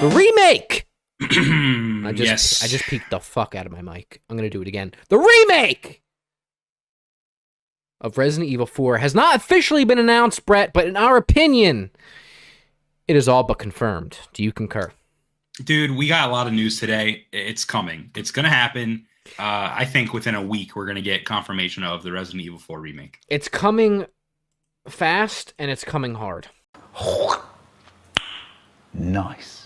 The remake! Yes. I just peeked the fuck out of my mic. I'm going to do it again. The remake of Resident Evil 4 has not officially been announced, Brett, but in our opinion, it is all but confirmed. Do you concur? Dude, we got a lot of news today. It's coming. It's going to happen. I think within a week, we're going to get confirmation of the Resident Evil 4 remake. It's coming fast, and it's coming hard. Nice.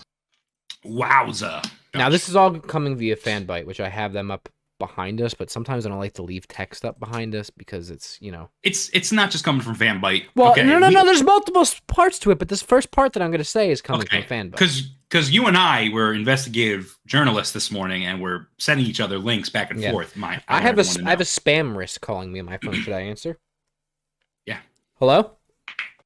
Wowza. Now, this is all coming via Fanbyte, which I have them up behind us, but sometimes I don't like to leave text up behind us because it's, you know... It's not just coming from Fanbyte. Well, okay, no, there's multiple parts to it, but this first part that I'm going to say is coming from Fanbyte. Because you and I were investigative journalists this morning, and we're sending each other links back and forth. I have a spam risk calling me on my phone. Should I answer? Yeah. Hello?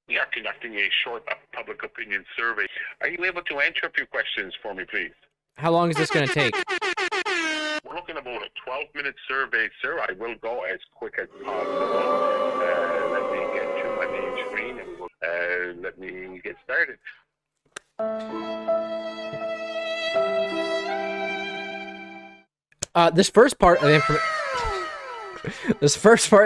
We are conducting a short public opinion survey. Are you able to answer a few questions for me, please? How long is this going to take? We're looking about a 12-minute survey, sir. I will go as quick as possible. Let me get to my main screen and let me get started. This first part of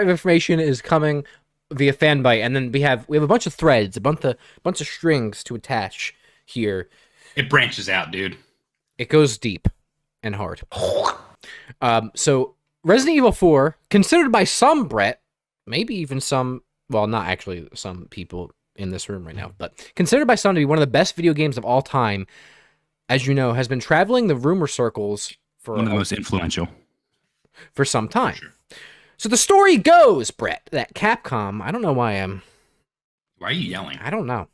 information is coming via Fanbyte, and then we have a bunch of threads, a bunch of strings to attach here. It branches out, dude. It goes deep and hard. So Resident Evil 4, considered by some, Brett, maybe even some, well, not actually some people in this room right now, but considered by some to be one of the best video games of all time, as you know, has been traveling the rumor circles for one of the most influential for some time. Sure. So the story goes, Brett, that Capcom, I don't know why Why are you yelling? I don't know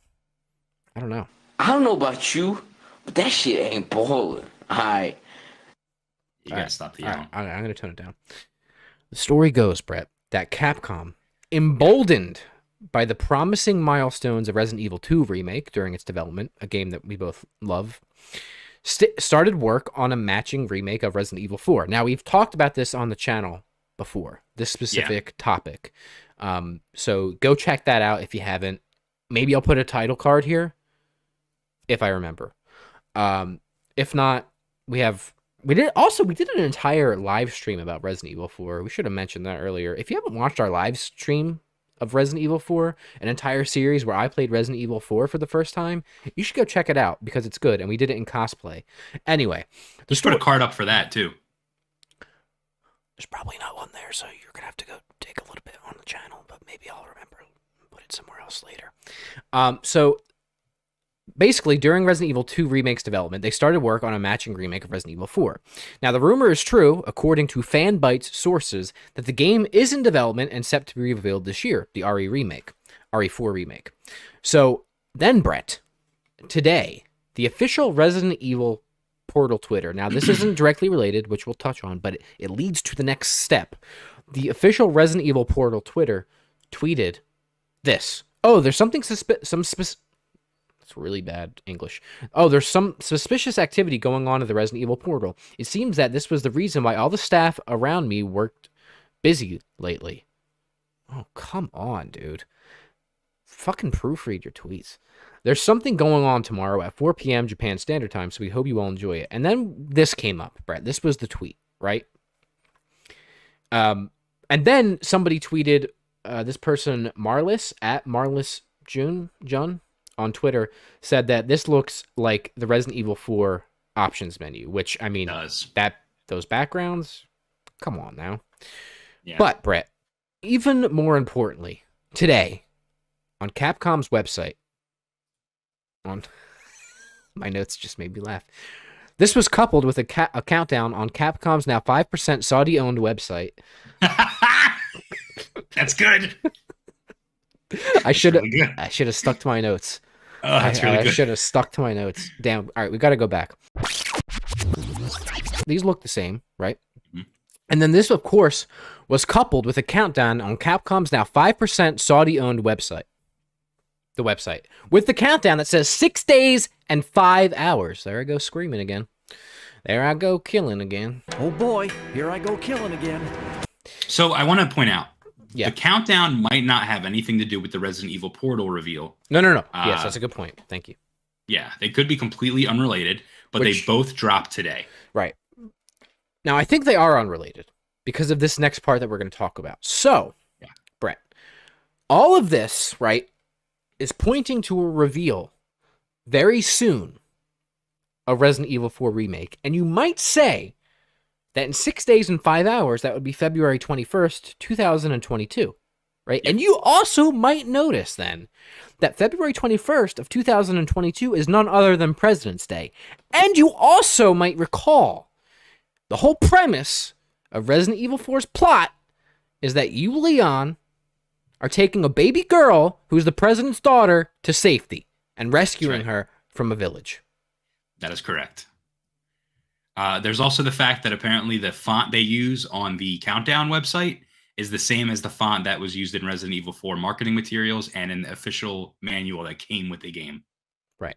about you, but that shit ain't ballin'. Alright. You gotta stop the yelling. I'm going to tone it down. The story goes, Brett, that Capcom, emboldened by the promising milestones of Resident Evil 2 Remake during its development, a game that we both love, started work on a matching remake of Resident Evil 4. Now, we've talked about this on the channel before, this specific topic. So go check that out if you haven't. Maybe I'll put a title card here, if I remember. If not, we did an entire live stream about Resident Evil 4. We should have mentioned that earlier. If you haven't watched our live stream of Resident Evil 4, an entire series where I played Resident Evil 4 for the first time, you should go check it out because it's good, and we did it in cosplay. Anyway, just put a card up for that too. There's probably not one there, so you're gonna have to go take a little bit on the channel, but maybe I'll remember and put it somewhere else later. So basically, during Resident Evil 2 Remake's development, they started work on a matching remake of Resident Evil 4. Now, the rumor is true, according to Fanbyte's sources, that the game is in development and set to be revealed this year, the RE4 remake. So then, Brett, today, the official Resident Evil Portal Twitter, now this isn't directly related, which we'll touch on, but it leads to the next step. The official Resident Evil Portal Twitter tweeted this. Oh, there's something It's really bad English. Oh, there's some suspicious activity going on in the Resident Evil portal. It seems that this was the reason why all the staff around me worked busy lately. Oh, come on, dude. Fucking proofread your tweets. There's something going on tomorrow at 4 p.m. Japan Standard Time, so we hope you all enjoy it. And then this came up, Brett. This was the tweet, right? And then somebody tweeted, this person, Marlis, at Marlis Jun, on Twitter, said that this looks like the Resident Evil 4 options menu, which, I mean, those backgrounds, come on now. Yeah. But, Brett, even more importantly, today, on Capcom's website, my notes just made me laugh. This was coupled with a countdown on Capcom's now 5% Saudi-owned website. That's good. I should have stuck to my notes. Oh, that's really good. I should have stuck to my notes. Damn. All right, we got to go back. These look the same, right? Mm-hmm. And then this, of course, was coupled with a countdown on Capcom's now 5% Saudi-owned website. The website. With the countdown that says 6 days and 5 hours. There I go screaming again. There I go killing again. Oh boy, here I go killing again. So I want to point out, yeah, the countdown might not have anything to do with the Resident Evil Portal reveal. No. Yes, that's a good point. Thank you. Yeah, they could be completely unrelated, but they Which- both dropped today. Right. Now, I think they are unrelated because of this next part that we're going to talk about. So, Yeah. Brett, all of this, right, is pointing to a reveal very soon of Resident Evil 4 Remake. And you might say that in 6 days and 5 hours, that would be February 21st, 2022, right? Yep. And you also might notice then that February 21st of 2022 is none other than President's Day. And you also might recall the whole premise of Resident Evil 4's plot is that you, Leon, are taking a baby girl who's the president's daughter to safety and rescuing her from a village. That is correct. There's also the fact that apparently the font they use on the Countdown website is the same as the font that was used in Resident Evil 4 marketing materials and in the official manual that came with the game. Right.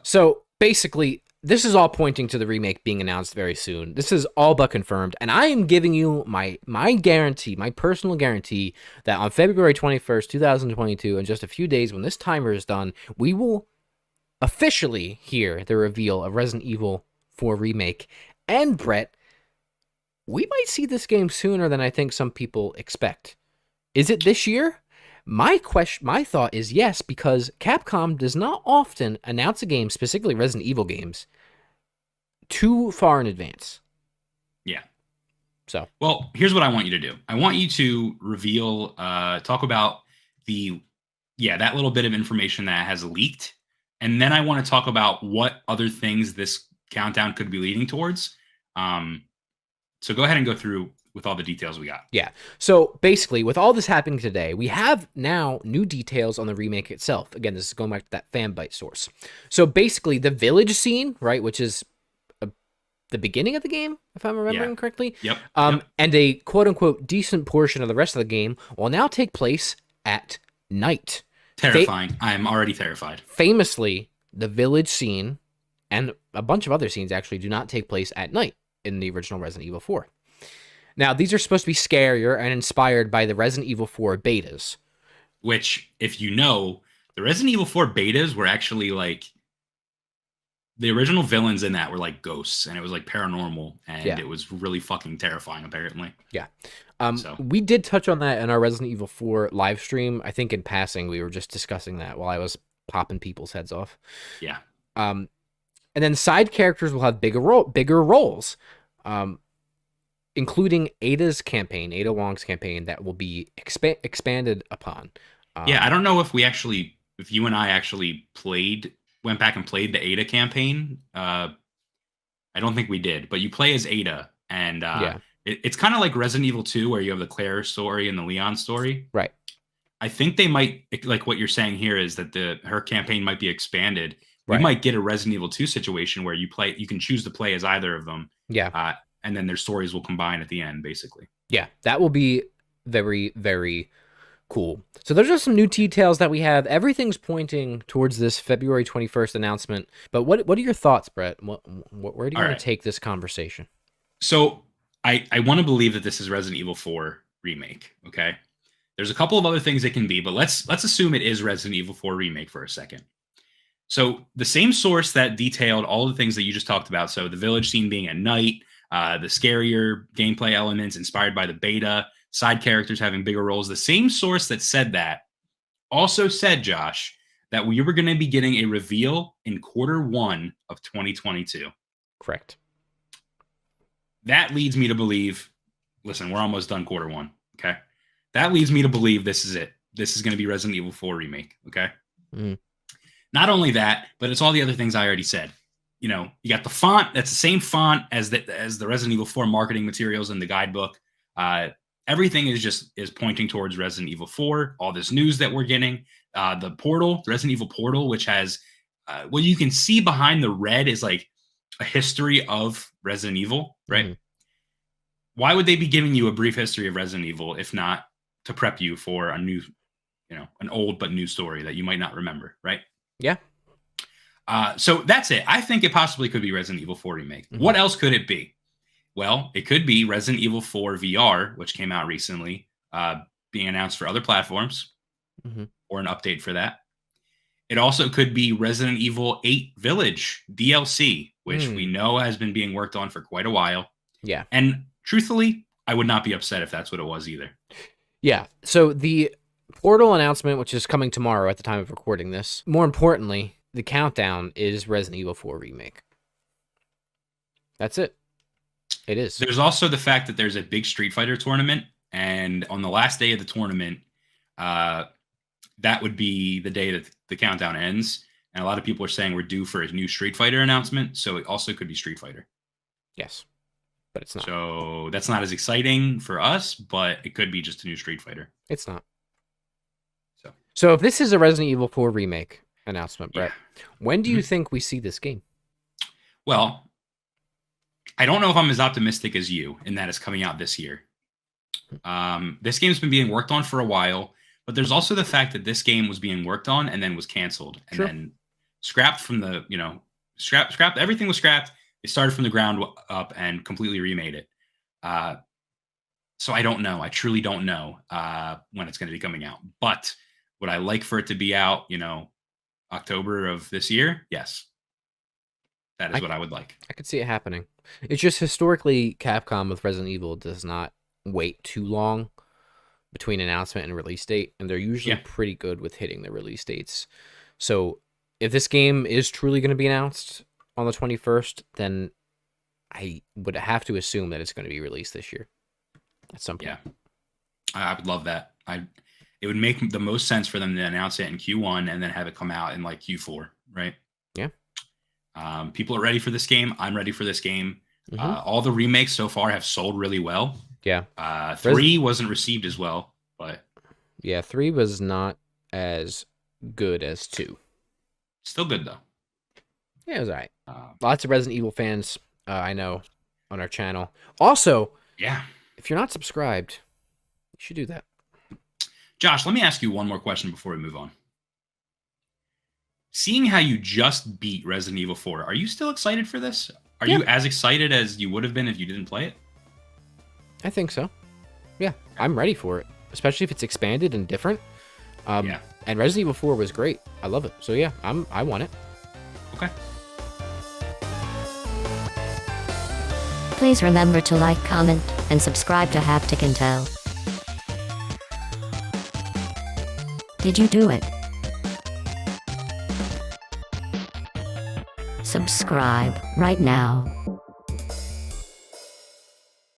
So basically, this is all pointing to the remake being announced very soon. This is all but confirmed, and I am giving you my guarantee, my personal guarantee, that on February 21st, 2022, in just a few days when this timer is done, we will officially hear the reveal of Resident Evil 4 Remake. And Brett, we might see this game sooner than I think some people expect. Is it this year? My thought is yes, because Capcom does not often announce a game, specifically Resident Evil games, too far in advance. Yeah. So, well, here's what I want you to do. I want you to reveal, talk about that little bit of information that has leaked. And then I want to talk about what other things this countdown could be leading towards. So go ahead and go through with all the details we got. Yeah. So basically, with all this happening today, we have now new details on the remake itself. Again, this is going back to that Fanbyte source. So basically, the village scene, right, which is the beginning of the game, if I'm remembering correctly. Yep. And a quote-unquote decent portion of the rest of the game will now take place at night. Terrifying. I'm already terrified. Famously, the village scene and a bunch of other scenes actually do not take place at night in the original Resident Evil 4. Now, these are supposed to be scarier and inspired by the Resident Evil 4 betas. Which, if you know, the Resident Evil 4 betas were actually like... The original villains in that were like ghosts, and it was like paranormal, and it was really fucking terrifying, apparently. Yeah. We did touch on that in our Resident Evil 4 live stream. I think in passing, we were just discussing that while I was popping people's heads off. Yeah. And then side characters will have bigger roles, including Ada's campaign, Ada Wong's campaign, that will be expanded upon. Yeah, I don't know if you and I actually went back and played the Ada campaign. I don't think we did, but you play as Ada, and it's kind of like Resident Evil 2, where you have the Claire story and the Leon story. Right. I think they might, like what you're saying here, is that her campaign might be expanded. We Right. might get a Resident Evil 2 situation where you can choose to play as either of them. Yeah. And then their stories will combine at the end, basically. Yeah, that will be very, very cool. So those are some new details that we have. Everything's pointing towards this February 21st announcement. But what are your thoughts, Brett? Where do you want to take this conversation? So I want to believe that this is Resident Evil 4 Remake, okay? There's a couple of other things it can be, but let's assume it is Resident Evil 4 Remake for a second. So the same source that detailed all the things that you just talked about, so the village scene being at night, the scarier gameplay elements inspired by the beta, side characters having bigger roles, the same source that said that also said, Josh, that we were going to be getting a reveal in Q1 of 2022. Correct. That leads me to believe, listen, we're almost done Q1, okay? That leads me to believe this is it. This is going to be Resident Evil 4 Remake, okay? Mm. Not only that, but it's all the other things I already said. You know, you got the font. That's the same font as the Resident Evil 4 marketing materials in the guidebook. Everything is pointing towards Resident Evil 4. All this news that we're getting. The portal, the Resident Evil portal, which has what you can see behind the red is like a history of Resident Evil, right? Mm. Why would they be giving you a brief history of Resident Evil if not to prep you for a new, an old but new story that you might not remember, right? Yeah. So that's it. I think it possibly could be Resident Evil 4 Remake. Mm-hmm. What else could it be? Well, it could be Resident Evil 4 VR, which came out recently, being announced for other platforms, mm-hmm. or an update for that. It also could be Resident Evil 8 Village DLC, which we know has been being worked on for quite a while. Yeah. And truthfully, I would not be upset if that's what it was either. Yeah. So the Portal announcement, which is coming tomorrow at the time of recording this, more importantly, the countdown is Resident Evil 4 Remake. That's it. It is. There's also the fact that there's a big Street Fighter tournament, and on the last day of the tournament, that would be the day that the countdown ends. And a lot of people are saying we're due for a new Street Fighter announcement, so it also could be Street Fighter. Yes, but it's not. So that's not as exciting for us, but it could be just a new Street Fighter. It's not. So if this is a Resident Evil 4 Remake announcement, Brett, when do you Mhm. think we see this game? Well, I don't know if I'm as optimistic as you in that it's coming out this year. This game's been being worked on for a while, but there's also the fact that this game was being worked on and then was canceled and then scrapped from the, scrapped. Everything was scrapped. They started from the ground up and completely remade it. So I don't know. I truly don't know when it's going to be coming out. But would I like for it to be out, October of this year? Yes. That is what I would like. I could see it happening. It's just historically Capcom with Resident Evil does not wait too long between announcement and release date, and they're usually pretty good with hitting the release dates. So if this game is truly going to be announced on the 21st, then I would have to assume that it's going to be released this year at some point. Yeah, I would love that. It would make the most sense for them to announce it in Q1 and then have it come out in like Q4, right? Yeah. People are ready for this game. I'm ready for this game. Mhm. All the remakes so far have sold really well. Yeah. 3 wasn't received as well, but yeah, 3 was not as good as 2. still good though. Yeah, it was all right. Lots of Resident Evil fans, I know, on our channel. Also, Yeah. if you're not subscribed, you should do that. Josh, let me ask you one more question before we move on. Seeing how you just beat Resident Evil 4, are you still excited for this? Are you as excited as you would have been if you didn't play it? I think so. Yeah, I'm ready for it, especially if it's expanded and different. Yeah. And Resident Evil 4 was great. I love it. So yeah, I want it. Okay. Please remember to like, comment, and subscribe to Haptic Intel. Did you do it? Subscribe right now.